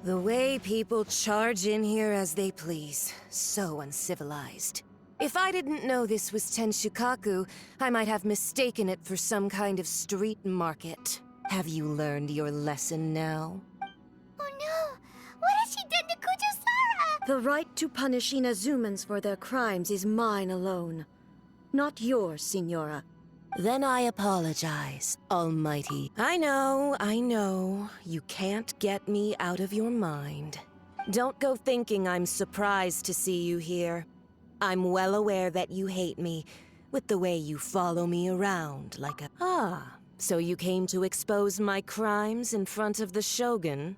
The way people charge in here as they please. So uncivilized. If I didn't know this was Tenshukaku, I might have mistaken it for some kind of street market. Have you learned your lesson now? Oh no! What has she done to Kujusara? The right to punish Inazumans for their crimes is mine alone. Not yours, Signora. Then I apologize, Almighty. I know. You can't get me out of your mind. Don't go thinking I'm surprised to see you here. I'm well aware that you hate me, with the way you follow me around like a... Ah, so you came to expose my crimes in front of the Shogun?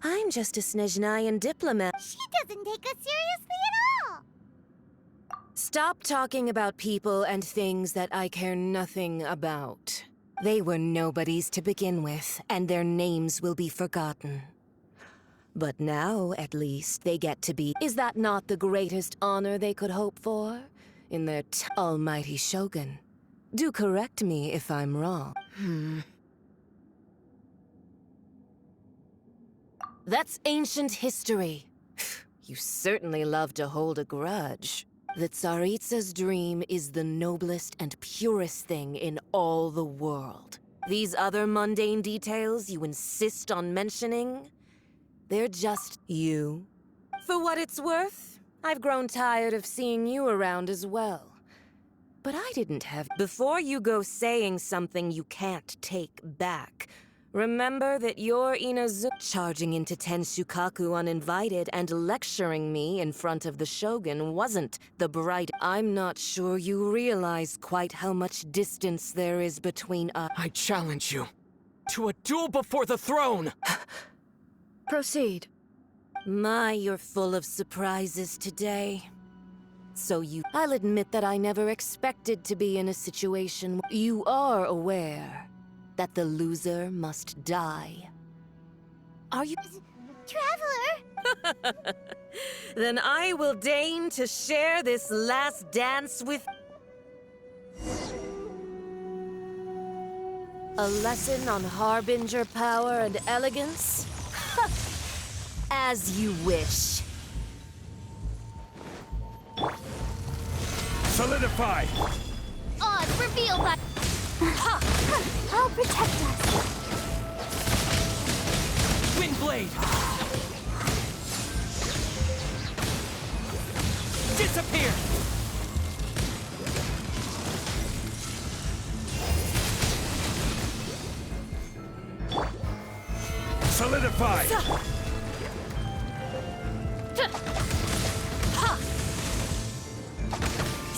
I'm just a Snezhnayan diplomat. She doesn't take us seriously at all! Stop talking about people and things that I care nothing about. They were nobodies to begin with, and their names will be forgotten. But now, at least, they get to be... Is that not the greatest honor they could hope for? In their almighty Shogun. Do correct me if I'm wrong. That's ancient history. You certainly love to hold a grudge. The Tsaritsa's dream is the noblest and purest thing in all the world. These other mundane details you insist on mentioning, they're just you. For what it's worth, I've grown tired of seeing you around as well. But I didn't have... Before you go saying something you can't take back, remember that you're Inazu charging into Tenshukaku uninvited and lecturing me in front of the Shogun wasn't the bright... I'm not sure you realize quite how much distance there is between us. I challenge you to a duel before the throne! Proceed. My, you're full of surprises today. I'll admit that I never expected to be in a situation... You are aware that the loser must die. Are you... Traveler! Then I will deign to share this last dance with... A lesson on harbinger power and elegance? As you wish. Solidify! Odds revealed by... I'll protect us. Windblade! Disappear! Solidify!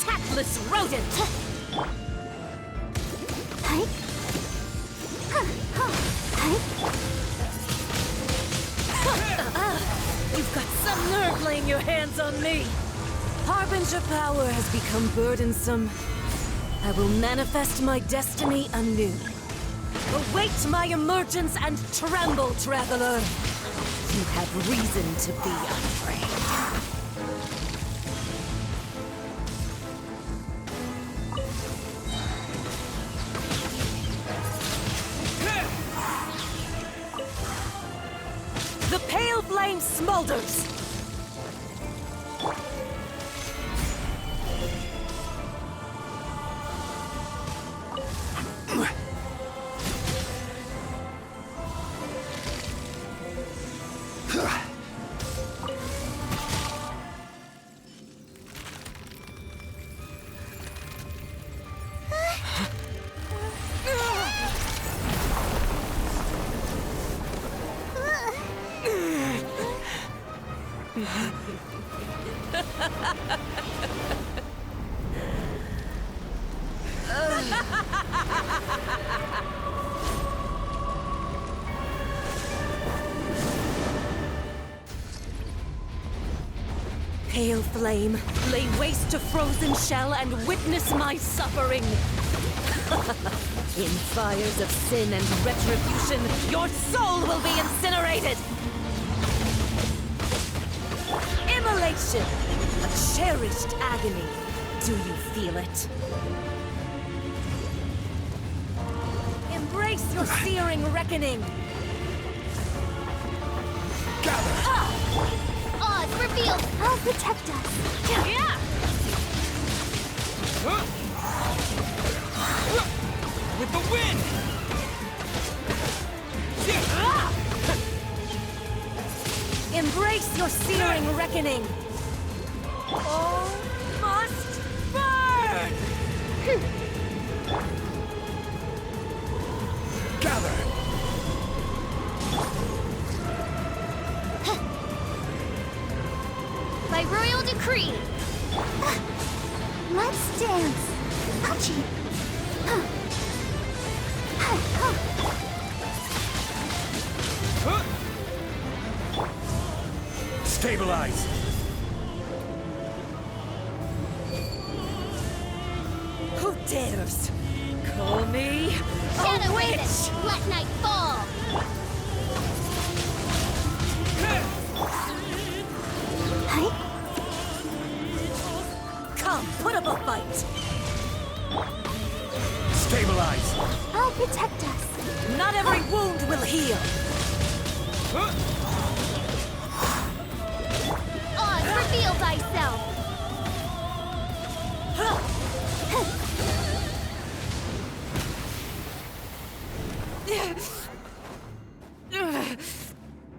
Tactless rodent! You've got some nerve laying your hands on me! Harbinger power has become burdensome. I will manifest my destiny anew. Await my emergence and tremble, traveler! You have reason to be afraid. The pale flame smolders! Pale flame, lay waste to frozen shell and witness my suffering. In fires of sin and retribution, your soul will be incinerated. Immolation, a cherished agony. Do you feel it? Embrace your searing reckoning. Oz, revealed! I'll protect us! Yeah! With the wind! Embrace your searing reckoning! All must burn! Gather! By royal decree! Let's dance! Ouchie! Stabilize! Who dares call me Shadow a Raven! witch? Let night fall! Hey? Come, put up a fight! Stabilize! I'll protect us! Not every wound will heal! Oz, reveal thyself!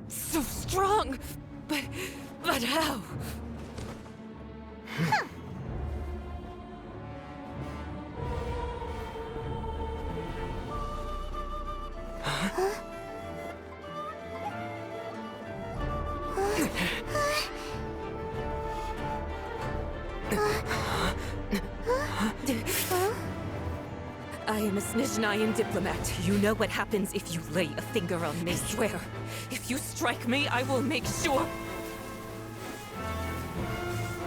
So strong, but how? I am a Snezhnayan diplomat. You know what happens if you lay a finger on me. Swear, if you strike me, I will make sure...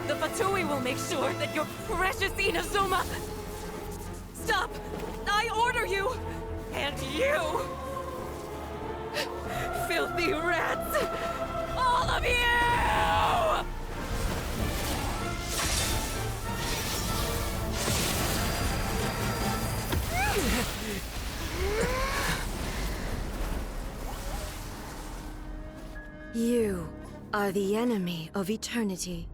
The Fatui will make sure that your precious Inazuma... Stop! I order you! And you! Filthy rats! All of you! You are the enemy of eternity.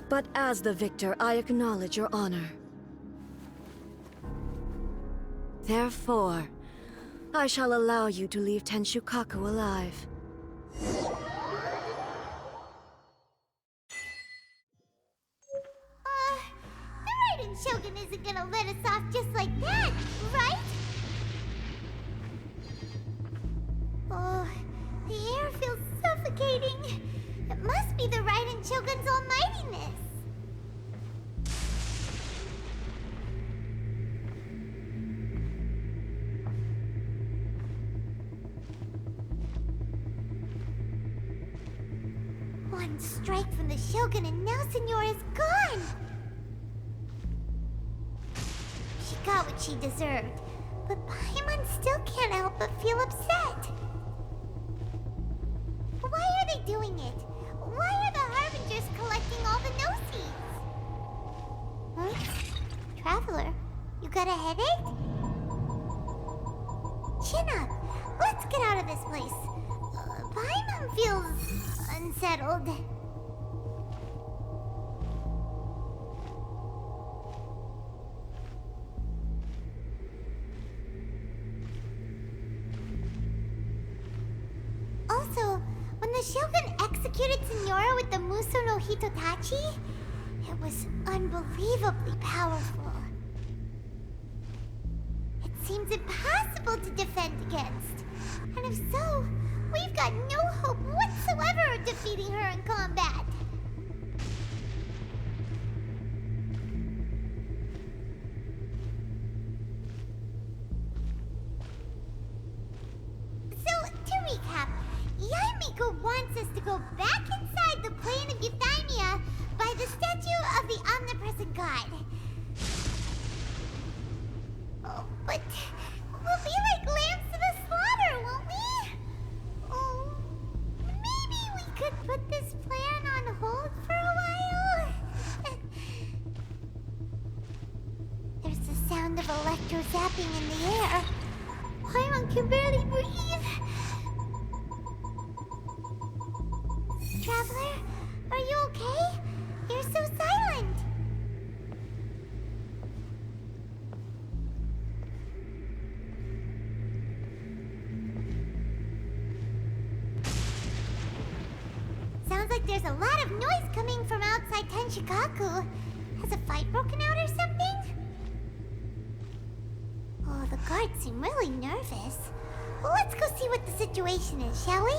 But as the victor, I acknowledge your honor. Therefore, I shall allow you to leave Tenshukaku alive. The Raiden Shogun isn't gonna let us off just like that, right? Oh, the air feels suffocating. It must be the Raiden Shogun's almightiness. One strike from the Shogun and now Signora's gone! She got what she deserved, but Paimon still can't help but feel upset. Why are they doing it? Why are the Harbingers collecting all the Gnosis? Huh? Traveler, you got a headache? Chin up. Let's get out of this place. Paimon feels unsettled. Also, when the Shogun executed Signora with the Muso no Hitotachi, it was unbelievably powerful. It seems impossible to defend against. And if so, we've got no hope whatsoever of defeating her in combat. So, to recap, Yaimiko wants us to go back inside the plane of Euthymia by the statue of the omnipresent god. Oh, but we'll be like lambs to the slaughter, won't we? Oh, maybe we could put this plan on hold for a while? There's the sound of electro zapping in the air. Paimon can barely breathe. like there's a lot of noise coming from outside Tenshikaku. Has a fight broken out or something? Oh, the guards seem really nervous. Well, let's go see what the situation is, shall we?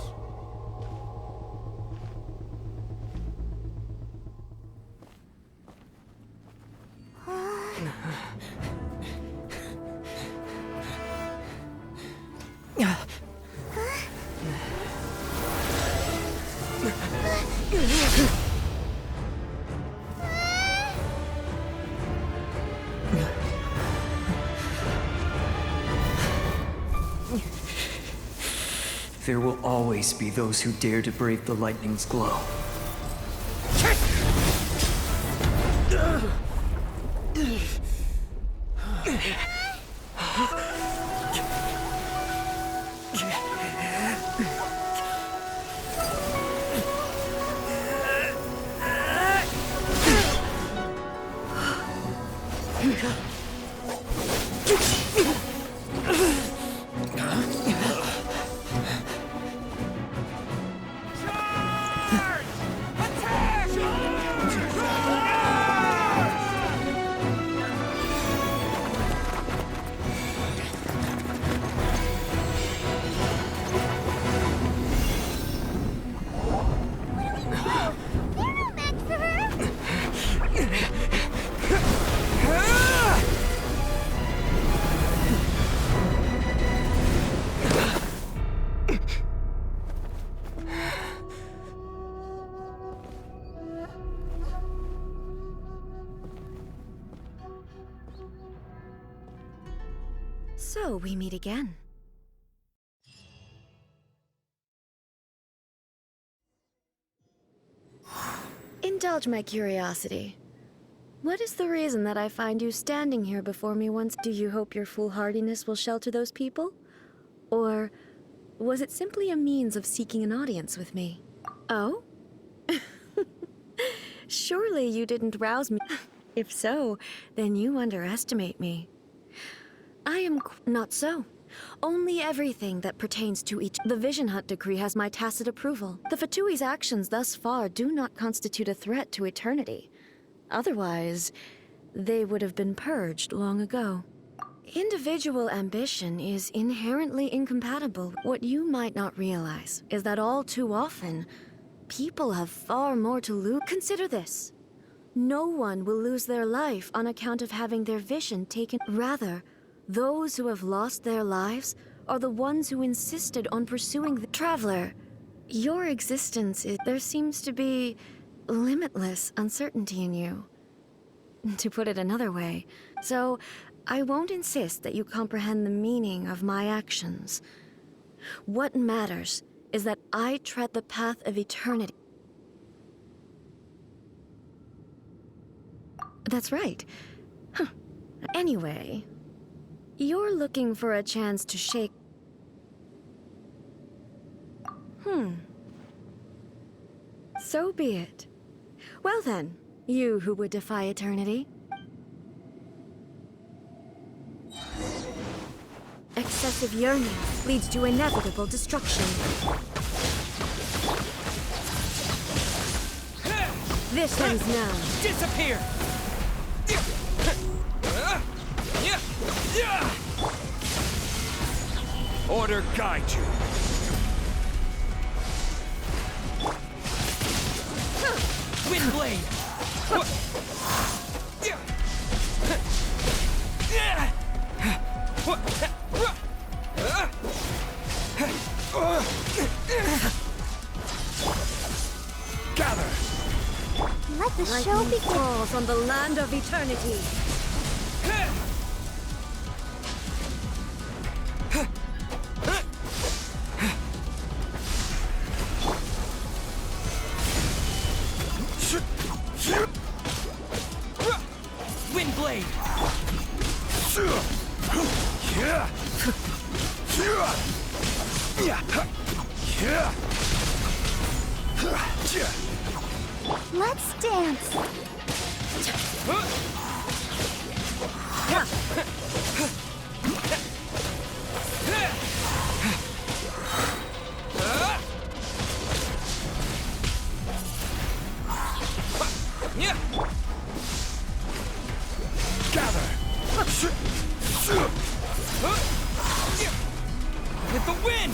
There will always be those who dare to brave the lightning's glow. They're no match for her! So we meet again. Indulge my curiosity. What is the reason that I find you standing here before me once? Do you hope your foolhardiness will shelter those people? Or was it simply a means of seeking an audience with me? Oh? Surely you didn't rouse me. If so, then you underestimate me. I am not so. Only everything that pertains to each. The Vision Hunt decree has my tacit approval. The Fatui's actions thus far do not constitute a threat to eternity. Otherwise, they would have been purged long ago. Individual ambition is inherently incompatible. What you might not realize is that all too often, people have far more to lose. Consider this. No one will lose their life on account of having their vision taken. Rather, those who have lost their lives are the ones who insisted on pursuing the Traveler. Your existence is... There seems to be limitless uncertainty in you, to put it another way. So, I won't insist that you comprehend the meaning of my actions. What matters is that I tread the path of eternity. That's right. Huh. Anyway, you're looking for a chance to shake... So be it. Well then, you who would defy eternity. Excessive yearning leads to inevitable destruction. This ends now. Disappear! Order guide you. Windblade! Gather! Let the show Lightning begin. falls on the land of eternity. Windblade! Let's dance. With the wind!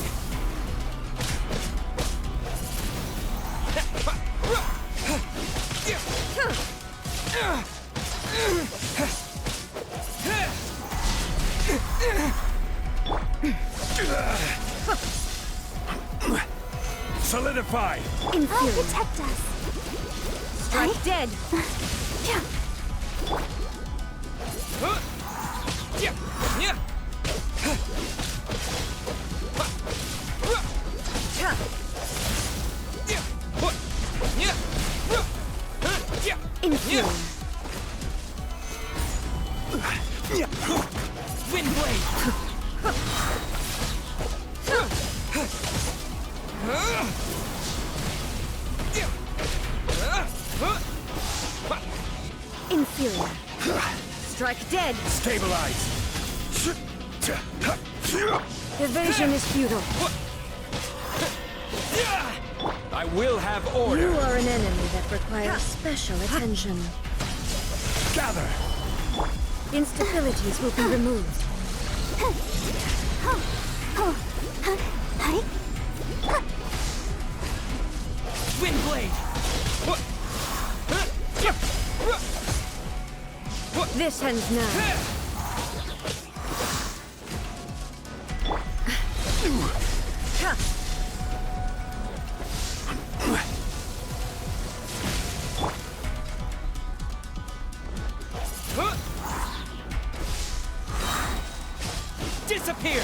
Solidify! I'll protect us. Strike dead. Inferior. Windblade! Inferior. Strike dead. Stabilize! Evasion is futile. I will have You order! are an enemy that requires special attention. Gather! Instabilities will be removed. Windblade! This ends now. Disappear!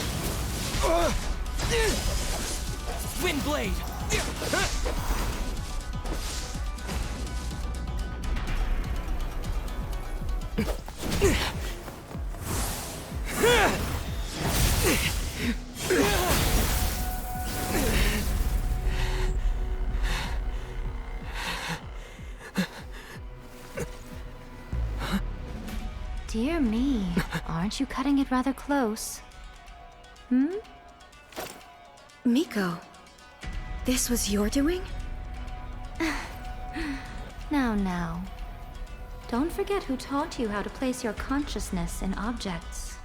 Windblade! Dear me, aren't you cutting it rather close? Miko, this was your doing? Now. Don't forget who taught you how to place your consciousness in objects.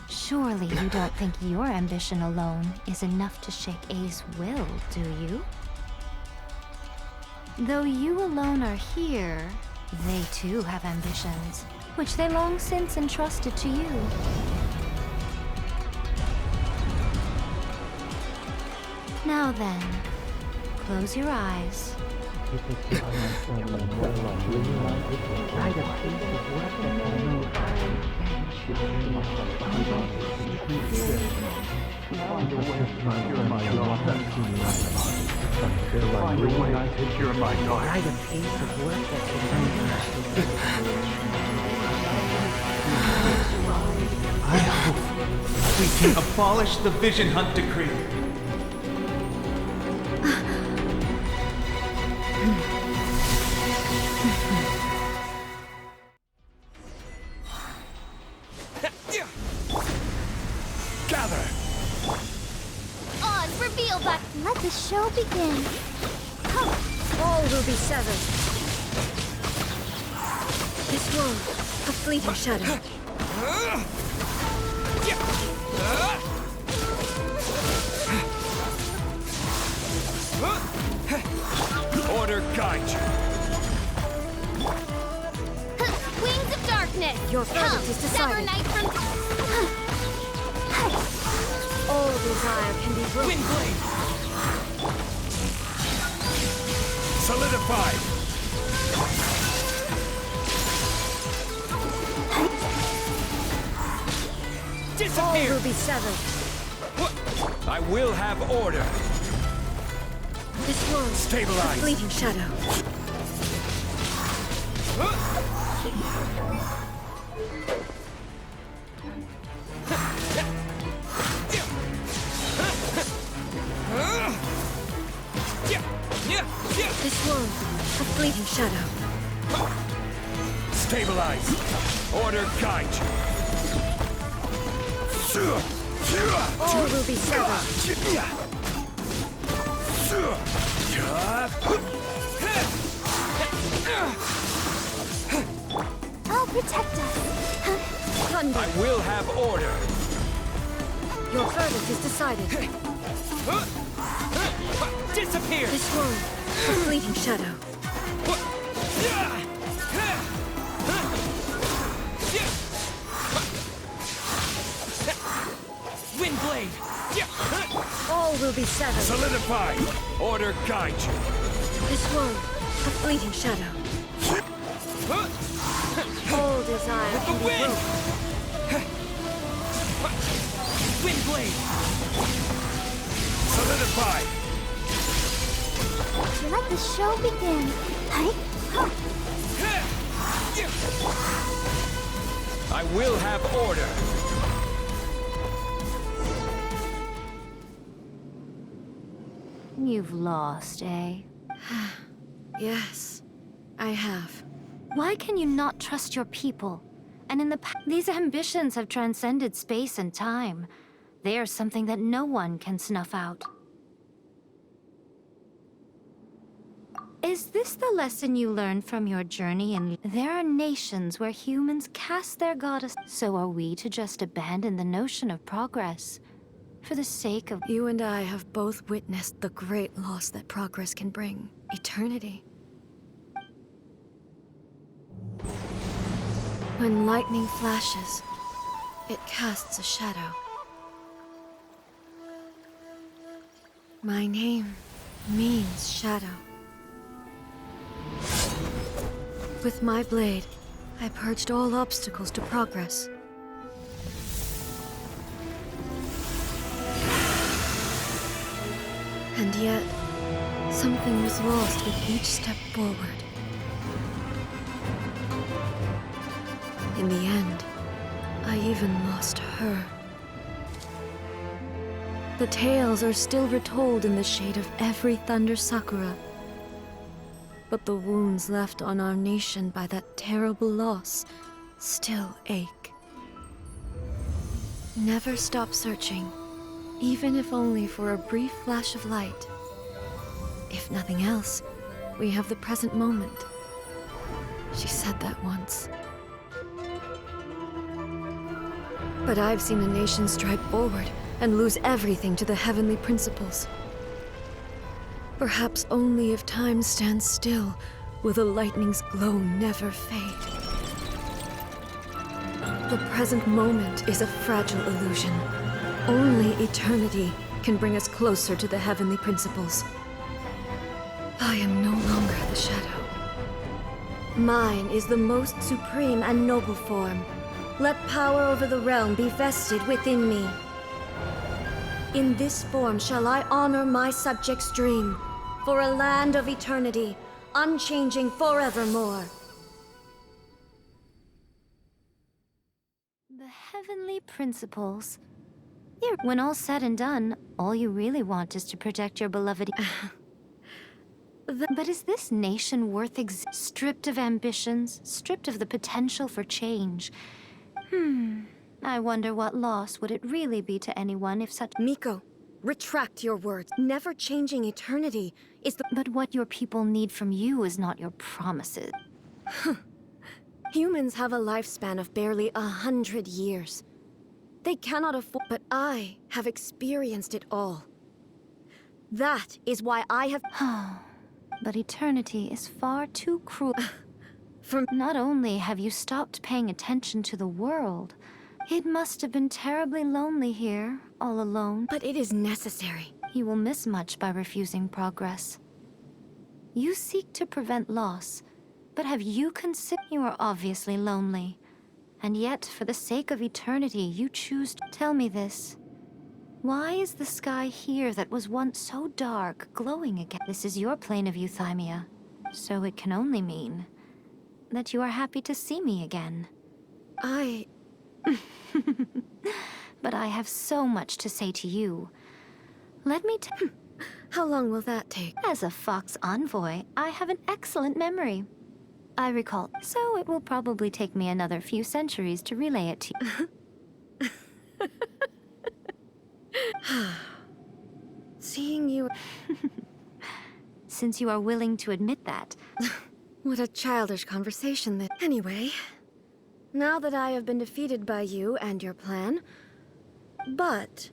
Surely you don't think your ambition alone is enough to shake A's will, do you? Though you alone are here, they too have ambitions, which they long since entrusted to you. Now then, close your eyes. I hope we can abolish the Vision Hunt Decree. Gather! On, reveal that. Let the show begin. All will be severed. This world, a fleeting shadow. Order guide you! Wings of darkness. Your verdict is decided. Night from. All desire can be broken. Windblade! Solidify! All Disappear! will be severed. I will have order! This world, a Stabilize! fleeting shadow. This world, a fleeting shadow. Stabilize! Order guide you! All will be severed. I'll protect us. thunder! I will have order. Your verdict is decided. Disappear! This one, a fleeting shadow. Windblade! All will be severed. Solidify. Order guide you. This one, a fleeting shadow. All desire The can be wind! broken. Windblade! Solidify. Let the show begin. Hi. I will have order. You've lost, eh? Yes, I have. Why can you not trust your people? And in the past, these ambitions have transcended space and time. They are something that no one can snuff out. Is this the lesson you learned from your journey? And there are nations where humans cast their goddess. So are we to just abandon the notion of progress for the sake of... You and I have both witnessed the great loss that progress can bring. Eternity. When lightning flashes, it casts a shadow. My name means shadow. With my blade, I purged all obstacles to progress. And yet, something was lost with each step forward. In the end, I even lost her. The tales are still retold in the shade of every Thunder Sakura. But the wounds left on our nation by that terrible loss still ache. Never stop searching, even if only for a brief flash of light. If nothing else, we have the present moment. She said that once. But I've seen a nation stride forward and lose everything to the heavenly principles. Perhaps only if time stands still will the lightning's glow never fade. The present moment is a fragile illusion. Only eternity can bring us closer to the heavenly principles. I am no longer the shadow. Mine is the most supreme and noble form. Let power over the realm be vested within me. In this form shall I honor my subjects' dream, for a land of eternity, unchanging forevermore. The heavenly principles. When all's said and done, all you really want is to protect your beloved... But is this nation worth stripped of ambitions, stripped of the potential for change? I wonder what loss would it really be to anyone if such... Miko, retract your words. Never changing eternity is the... But what your people need from you is not your promises. Humans have a lifespan of barely 100 years. They cannot afford... But I have experienced it all. That is why I have... But eternity is far too cruel. Not only have you stopped paying attention to the world, it must have been terribly lonely here, all alone. But it is necessary. You will miss much by refusing progress. You seek to prevent loss, but have you considered you are obviously lonely? And yet, for the sake of eternity, you choose to... Tell me this. Why is the sky here that was once so dark glowing again? This is your plane of euthymia, so it can only mean that you are happy to see me again. But I have so much to say to you. Let me How long will that take? As a Fox envoy, I have an excellent memory. I recall, so it will probably take me another few centuries to relay it to you. Seeing you... Since you are willing to admit that. What a childish conversation that... Anyway, now that I have been defeated by you and your plan. But,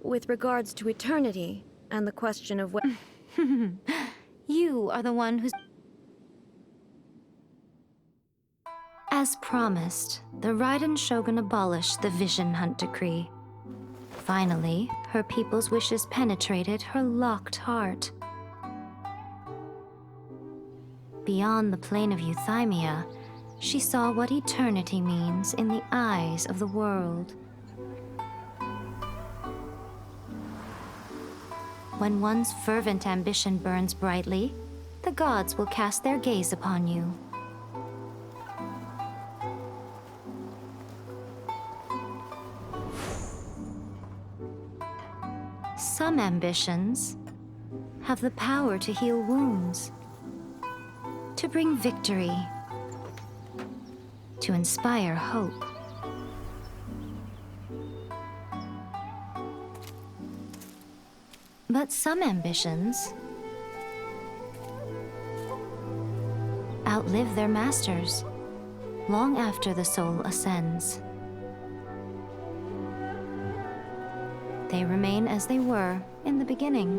with regards to eternity and the question of when... You are the one who's... As promised, the Raiden Shogun abolished the Vision Hunt Decree. Finally, her people's wishes penetrated her locked heart. Beyond the plane of Euthymia, she saw what eternity means in the eyes of the world. When one's fervent ambition burns brightly, the gods will cast their gaze upon you. Some ambitions have the power to heal wounds, to bring victory, to inspire hope. But some ambitions outlive their masters long after the soul ascends. They remain as they were in the beginning.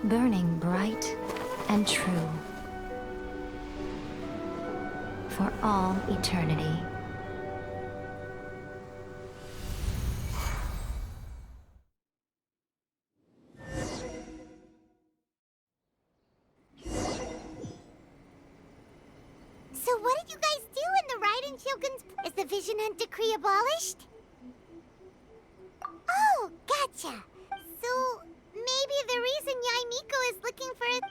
Burning bright and true for all eternity. So what did you guys do in the Raiden Shogun's... Is the Vision Hunt Decree abolished? Oh, gotcha. So maybe the reason Yaimiko is looking for it...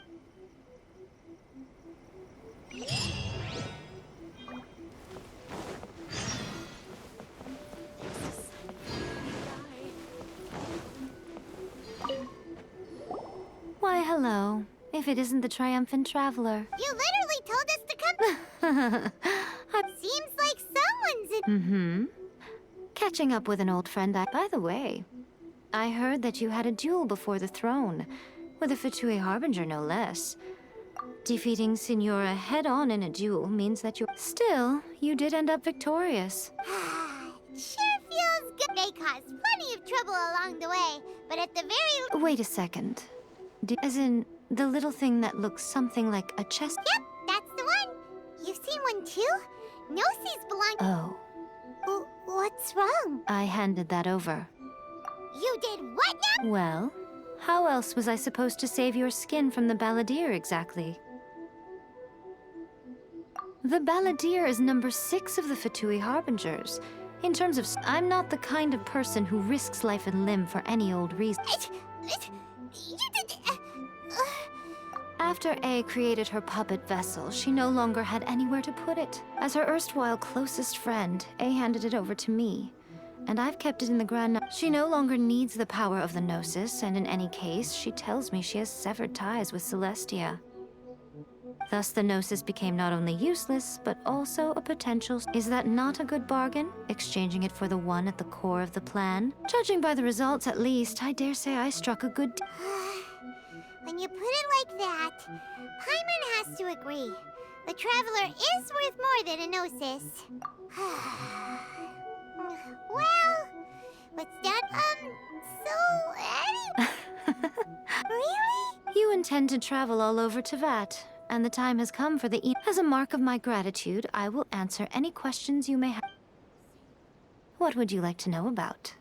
Why, hello. If it isn't the triumphant traveler. You literally told us to come... Seems like someone's in... Catching up with an old friend. By the way, I heard that you had a duel before the throne, with a Fatui Harbinger no less. Defeating Signora head-on in a duel means that you... Still, you did end up victorious. Sure feels good. They caused plenty of trouble along the way, but at the very... Wait a second. As in, the little thing that looks something like a chest... Yep, that's the one. You've seen one too? Gnosis belong... Oh. What's wrong? I handed that over. You did what now? Well, how else was I supposed to save your skin from the Balladeer exactly? The Balladeer is number 6 of the Fatui Harbingers. In terms of... I'm not the kind of person who risks life and limb for any old reason. You did... After A created her puppet vessel, she no longer had anywhere to put it. As her erstwhile closest friend, A handed it over to me. And I've kept it in the ground. She no longer needs the power of the Gnosis, and in any case, she tells me she has severed ties with Celestia. Thus, the Gnosis became not only useless, but also a potential... Is that not a good bargain? Exchanging it for the one at the core of the plan? Judging by the results, at least, I dare say I struck a good... When you put it like that, Paimon has to agree. The Traveler is worth more than a Gnosis. Well, what's done, so anyway... Really? You intend to travel all over Tevat, and the time has come for the... As a mark of my gratitude, I will answer any questions you may have. What would you like to know about?